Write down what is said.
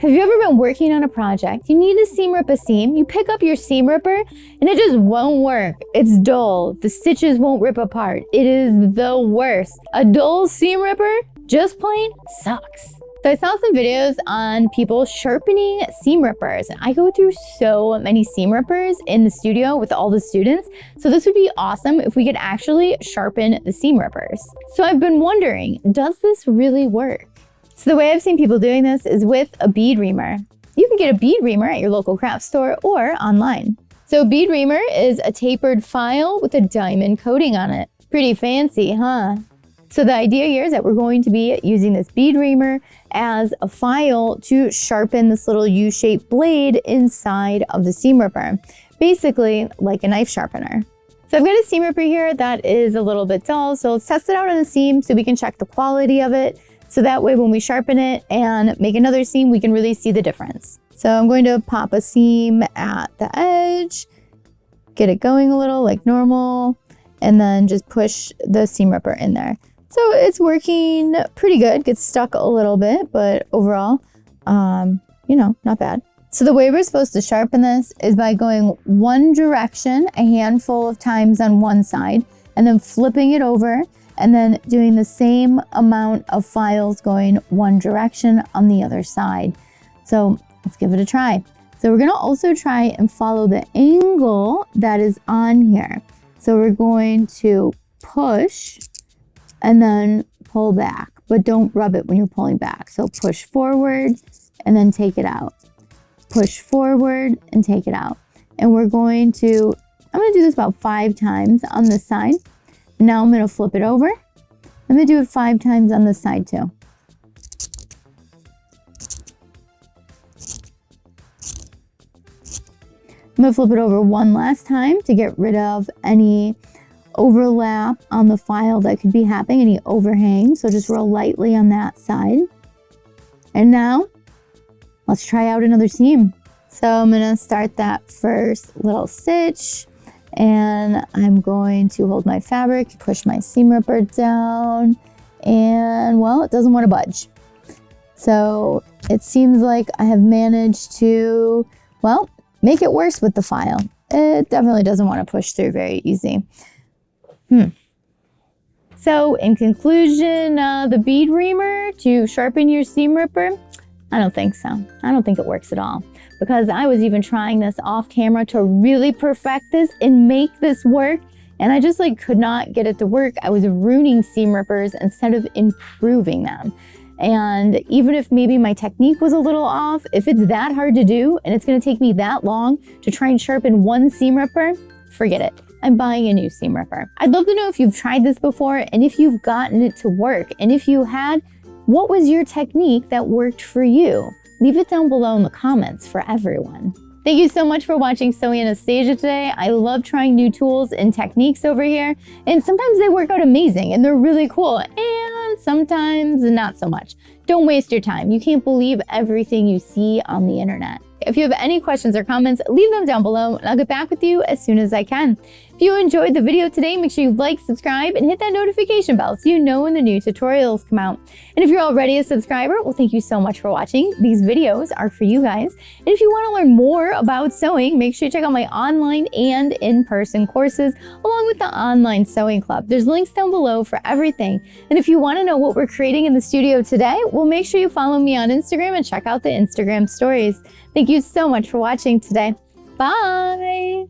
Have you ever been working on a project? You need to seam rip a seam. You pick up your seam ripper and it just won't work. It's dull. The stitches won't rip apart. It is the worst. A dull seam ripper just plain sucks. So I saw some videos on people sharpening seam rippers, and I go through so many seam rippers in the studio with all the students. So this would be awesome if we could actually sharpen the seam rippers. So I've been wondering, does this really work? So the way I've seen people doing this is with a bead reamer. You can get a bead reamer at your local craft store or online. So a bead reamer is a tapered file with a diamond coating on it. Pretty fancy, huh? So the idea here is that we're going to be using this bead reamer as a file to sharpen this little U-shaped blade inside of the seam ripper, basically like a knife sharpener. So I've got a seam ripper here that is a little bit dull, so let's test it out on the seam so we can check the quality of it. So that way when we sharpen it and make another seam, we can really see the difference. So I'm going to pop a seam at the edge, get it going a little like normal, and then just push the seam ripper in there. So it's working pretty good, gets stuck a little bit, but overall, not bad. So the way we're supposed to sharpen this is by going one direction a handful of times on one side, and then flipping it over, and then doing the same amount of files going one direction on the other side. So let's give it a try. So we're gonna also try and follow the angle that is on here. So we're going to push and then pull back, but don't rub it when you're pulling back. So push forward and then take it out. Push forward and take it out. And I'm gonna do this about 5 times on this side. Now I'm gonna flip it over. I'm gonna do it 5 times on this side too. I'm gonna flip it over one last time to get rid of any overlap on the file that could be happening, any overhang. So just roll lightly on that side. And now let's try out another seam. So I'm gonna start that first little stitch, and I'm going to hold my fabric, push my seam ripper down, and well, it doesn't want to budge. So it seems like I have managed to, well, make it worse with the file. It definitely doesn't want to push through very easy. So in conclusion, the bead reamer to sharpen your seam ripper, I don't think so. I don't think it works at all, because I was even trying this off camera to really perfect this and make this work, and I just could not get it to work. I was ruining seam rippers instead of improving them. And even if maybe my technique was a little off, if it's that hard to do and it's going to take me that long to try and sharpen one seam ripper, forget it. I'm buying a new seam ripper. I'd love to know if you've tried this before and if you've gotten it to work. And if you had, what was your technique that worked for you? Leave it down below in the comments for everyone. Thank you so much for watching Sewing Anastasia today. I love trying new tools and techniques over here, and sometimes they work out amazing and they're really cool, and sometimes not so much. Don't waste your time. You can't believe everything you see on the internet. If you have any questions or comments, leave them down below and I'll get back with you as soon as I can. If you enjoyed the video today, make sure you like, subscribe, and hit that notification bell so you know when the new tutorials come out. And if you're already a subscriber, well, thank you so much for watching. These videos are for you guys. And if you want to learn more about sewing, make sure you check out my online and in-person courses, along with the online sewing club. There's links down below for everything. And if you want to know what we're creating in the studio today, well, make sure you follow me on Instagram and check out the Instagram stories. Thank you so much for watching today. Bye.